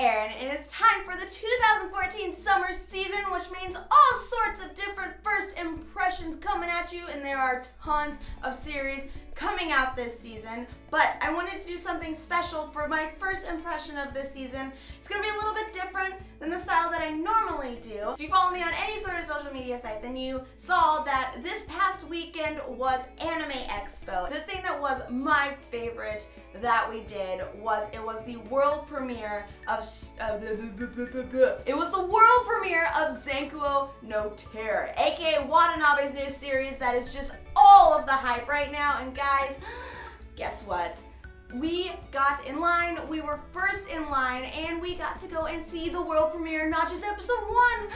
Erin, and it's time for the 2014 summer season, which means all sorts of different first impressions coming at you, and there are tons of series coming out this season, but I wanted to do something special for my first impression of this season. It's going to be a little bit different than the style that I normally do. If you follow me on any sort of social media site, then you saw that this past weekend was Anime Expo. The thing that was my favorite that we did was it was the world premiere of Zankyou no Teru, aka Watanabe's new series that is just all of the hype right now. And guys, guess what? We got in line, we were first in line, and we got to go and see the world premiere, not just episode 1,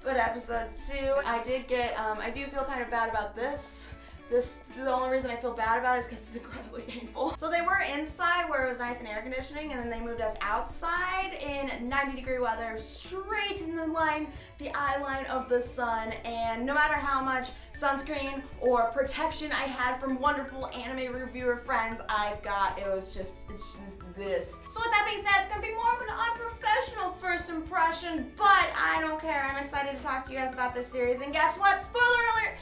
but episode 2. I do feel kind of bad about this. The only reason I feel bad about it is because it's incredibly painful. So they were inside where it was nice and air conditioning, and then they moved us outside in 90-degree weather, straight in the line, the eye line of the sun. And no matter how much sunscreen or protection I had from wonderful anime reviewer friends I've got, it's just this. So with that being said, it's gonna be more of an unprofessional first impression, but I don't care. I'm excited to talk to you guys about this series, and guess what? Spoiler alert!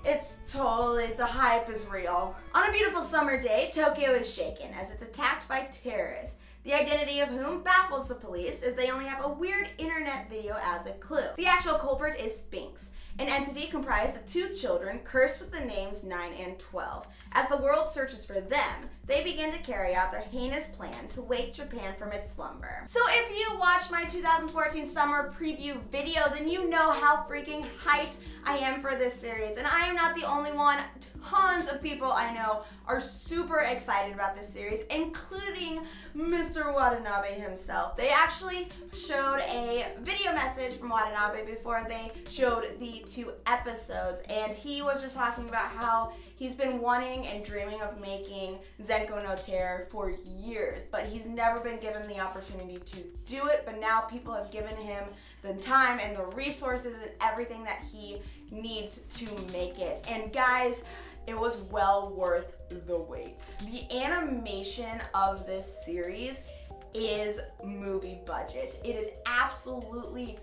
It's totally, the hype is real. On a beautiful summer day, Tokyo is shaken as it's attacked by terrorists, the identity of whom baffles the police as they only have a weird internet video as a clue. The actual culprit is Sphinx, an entity comprised of 2 children cursed with the names 9 and 12. As the world searches for them, they begin to carry out their heinous plan to wake Japan from its slumber. So if you watched my 2014 summer preview video, then you know how freaking hyped I am for this series. And I am not the only one. Tons of people I know are super excited about this series, including Mr. Watanabe himself. They actually showed a video message from Watanabe before they showed the 2 episodes, and he was just talking about how he's been wanting and dreaming of making Zankyou no Teru for years, but he's never been given the opportunity to do it. But now people have given him the time and the resources and everything that he needs to make it. And guys, it was well worth the wait. The animation of this series is movie budget. It is absolutely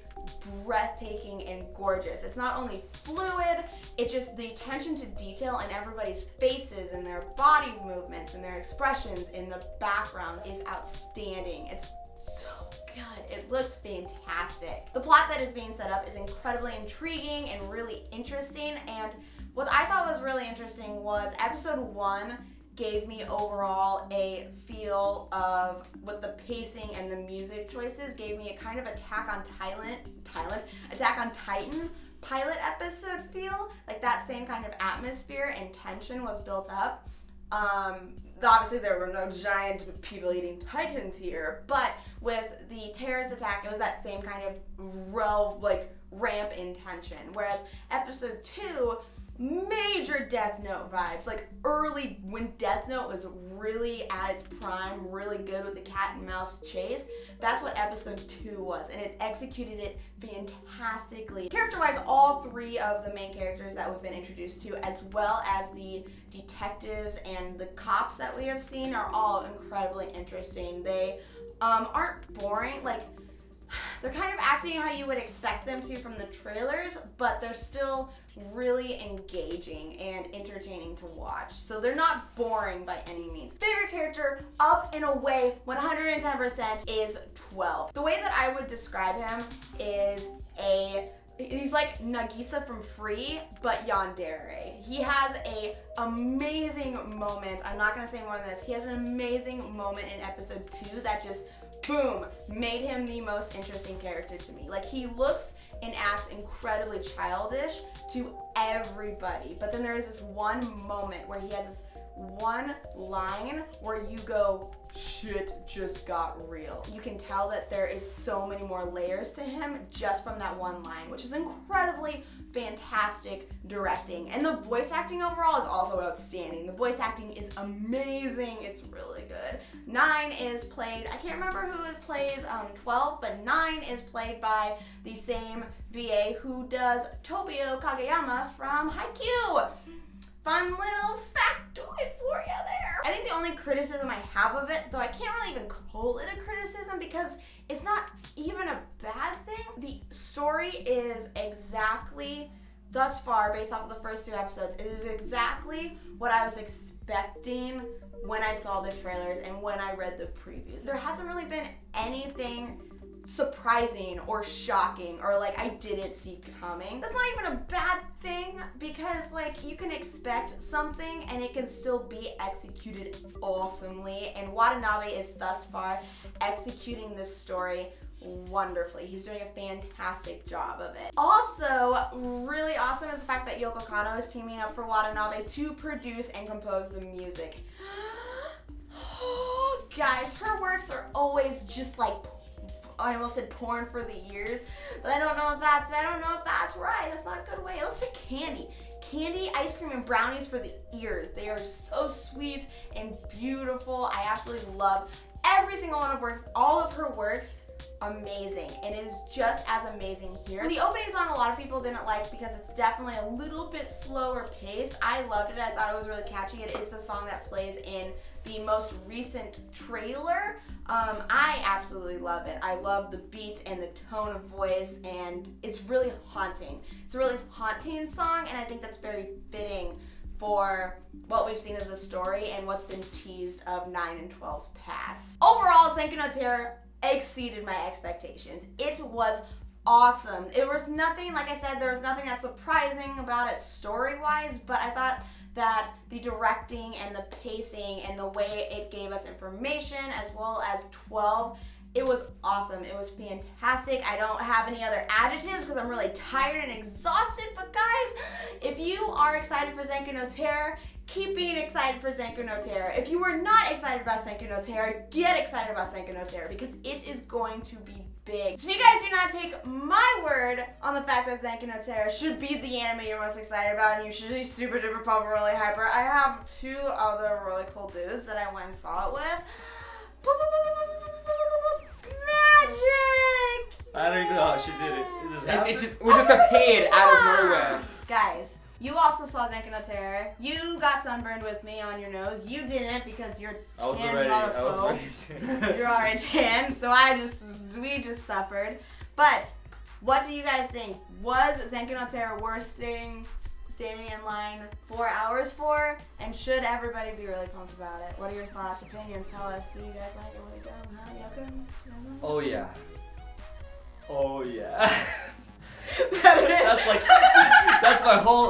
breathtaking and gorgeous. It's not only fluid, it's just the attention to detail in everybody's faces and their body movements and their expressions in the backgrounds is outstanding. It's so good. It looks fantastic. The plot that is being set up is incredibly intriguing and really interesting, and what I thought was really interesting was episode 1 gave me overall a feel of, with the pacing and the music choices, gave me a kind of Attack on Titan pilot episode feel. Like that same kind of atmosphere and tension was built up. Obviously there were no giant people-eating titans here, but with the terrorist attack, it was that same kind of ramp in tension. Whereas episode 2, major Death Note vibes, like early when Death Note was really at its prime, really good with the cat and mouse chase. That's what episode 2 was, and it executed it fantastically. Character-wise, all 3 of the main characters that we've been introduced to, as well as the detectives and the cops that we have seen, are all incredibly interesting. They aren't boring, like they're kind of acting how you would expect them to from the trailers, but they're still really engaging and entertaining to watch. So they're not boring by any means. Favorite character, up and away, 110% is 12. The way that I would describe him is he's like Nagisa from Free, but yandere. He has a amazing moment. I'm not gonna say more than this. He has an amazing moment in episode 2 that just boom, made him the most interesting character to me. Like, he looks and acts incredibly childish to everybody, but then there is this one moment where he has this one line where you go, shit just got real. You can tell that there is so many more layers to him just from that one line, which is incredibly fantastic directing. And the voice acting overall is also outstanding. The voice acting is amazing. It's really good. 9 is played, I can't remember who it plays 12, but 9 is played by the same VA who does Tobio Kageyama from Haikyuu. Fun little factoid for you there. I think the only criticism I have of it, though I can't really even call it a criticism because it's not even a bad thing. The story is exactly, thus far, based off of the first 2 episodes, it is exactly what I was expecting when I saw the trailers and when I read the previews. There hasn't really been anything surprising or shocking or like I didn't see coming. That's not even a bad thing because like you can expect something and it can still be executed awesomely, and Watanabe is thus far executing this story wonderfully. He's doing a fantastic job of it. Also, really awesome is the fact that Yoko Kanno is teaming up for Watanabe to produce and compose the music. Guys, her works are always just like, I almost said porn for the ears, but I don't know if that's right. That's not a good way. Let's say candy. Candy, ice cream, and brownies for the ears. They are so sweet and beautiful. I absolutely love every single one of all of her works. Amazing, and it is just as amazing here. The opening song a lot of people didn't like because it's definitely a little bit slower paced. I loved it. I thought it was really catchy. It is the song that plays in the most recent trailer. I absolutely love it. I love the beat and the tone of voice, and it's really haunting. It's a really haunting song, and I think that's very fitting for what we've seen of the story and what's been teased of 9 and 12's past. Overall, Zankyou no Terror exceeded my expectations. It was awesome. It was nothing, like I said, there was nothing that's surprising about it story-wise, but I thought that the directing and the pacing and the way it gave us information as well as 12, it was awesome. It was fantastic. I don't have any other adjectives because I'm really tired and exhausted, but guys, if you are excited for Zankyou no Terror, keep being excited for Zankyou no Terror. If you were not excited about Zankyou no Terror, get excited about Zankyou no Terror because it is going to be big. So if you guys do not take my word on the fact that Zankyou no Terror should be the anime you're most excited about and you should be super duper pumped, really hyper, I have 2 other really cool dudes that I went and saw it with. Magic! I don't even know how she did it. It just happened. It just appeared out of nowhere. Guys, you also saw Zankyou no Terror. You got sunburned with me on your nose. You didn't because you're tan, motherfucker. You're already tan, so we just suffered. But what do you guys think? Was Zankyou no Terror worth standing in line 4 hours for? And should everybody be really pumped about it? What are your thoughts, opinions? Tell us. Do you guys like it? What do you dumb? Huh? Yoko? Oh yeah. Oh yeah.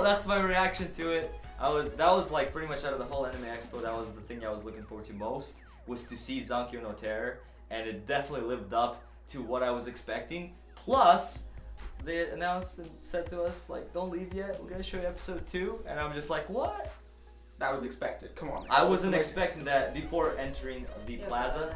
That's my reaction to it. That was like pretty much out of the whole Anime Expo, that was the thing I was looking forward to most, was to see Zankyou no Terror, and it definitely lived up to what I was expecting. Plus, they announced and said to us like, don't leave yet, we're gonna show you episode 2, and I'm just like, what? That was expected. Come on. I wasn't expecting that before entering the plaza.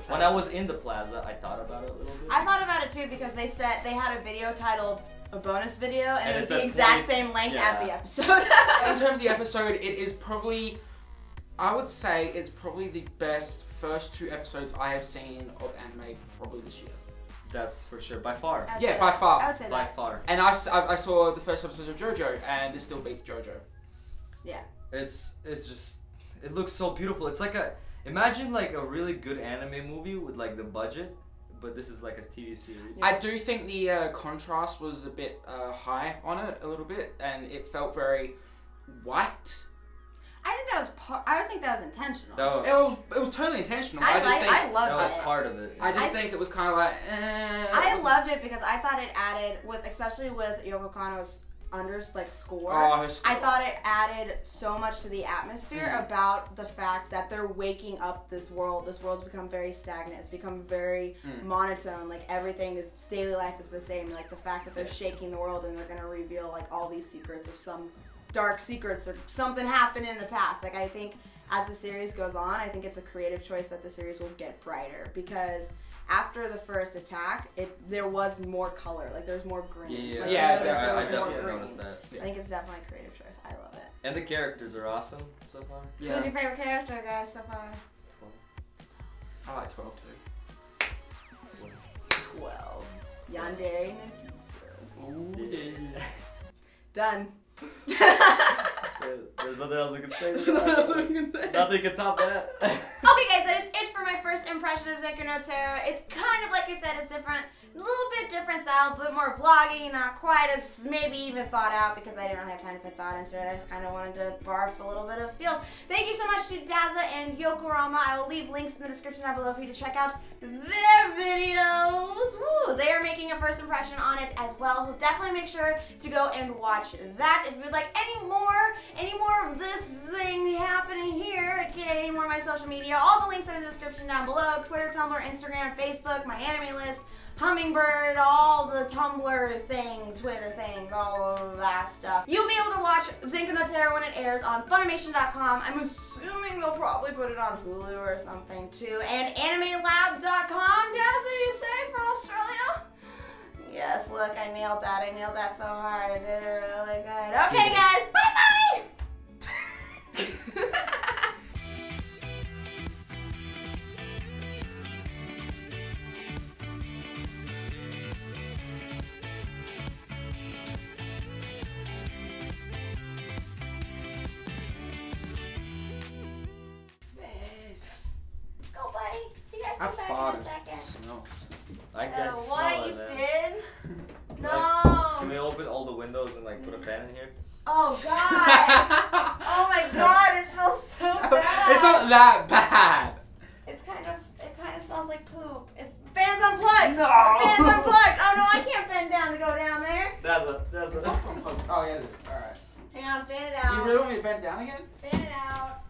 When I was in the plaza, I thought about it a little bit. I thought about it too because they said they had a video titled a bonus video and it was the exact same length as the episode. In terms of the episode, it is probably, I would say it's probably the best first 2 episodes I have seen of anime probably this year. That's for sure, by far. Yeah, by far. I would say that. By far. And I saw the first episode of JoJo, and it still beats JoJo. Yeah. It's just, it looks so beautiful. It's like imagine like a really good anime movie with like the budget, but this is like a TV series. I do think the contrast was a bit high on it, a little bit, and it felt very white. I think that was intentional. It was totally intentional. I loved that was it. part of it. I just think it was kind of like. I loved it because I thought it added, especially with Yoko Kanno's score. Oh, her score. I thought it added so much to the atmosphere about the fact that they're waking up this world. This world's become very stagnant. It's become very monotone. Like everything is, daily life is the same. Like the fact that they're shaking the world and they're gonna reveal like all these secrets of some dark secrets or something happened in the past. Like I think as the series goes on, I think it's a creative choice that the series will get brighter because after the first attack, there was more color. Like there's more green. Yeah, like, I definitely noticed that. I think it's definitely a creative choice. I love it. And the characters are awesome so far. Yeah. Who's your favorite character, guys, so far? 12. I like 12 too. 12. Yandere Ooh. Done. There's nothing else we can say. Nothing can top that. Okay guys, that is it for my first impression of Zankyou no Terror. It's kind of, like I said, it's different. A little bit different style, but more vloggy, not quite as maybe even thought out because I didn't really have time to put thought into it. I just kind of wanted to barf a little bit of feels. Thank you so much to Daza and Yokorama. I will leave links in the description down below for you to check out their videos. Woo! They are making a first impression on it as well, so definitely make sure to go and watch that. If you would like any more of this thing happening here, any more of my social media, all the links are in the description down below. Twitter, Tumblr, Instagram, Facebook, my anime list, Hummingbird, all the Tumblr things, Twitter things, all of that stuff. You'll be able to watch Zankyou no Terror when it airs on Funimation.com. I'm assuming they'll probably put it on Hulu or something too. And AnimeLab.com, Dazzle, you say, from Australia? Yes, look, I nailed that. I nailed that so hard. I did it really good. Okay, guys, bye-bye! Go, buddy. You guys come back in a second. Smells. I can smell What? it, You man. did? No. Like, can we open all the windows and like put a fan in here? Oh god. Oh my god, it smells so bad. It's not that bad. It kind of smells like poop. Fan's unplugged. No. Fan's unplugged. Oh no, I can't bend down to go down there. That's a. Oh yeah, it is. All right. Hang on, fan it You out. really want me to bend down again? Fan it out.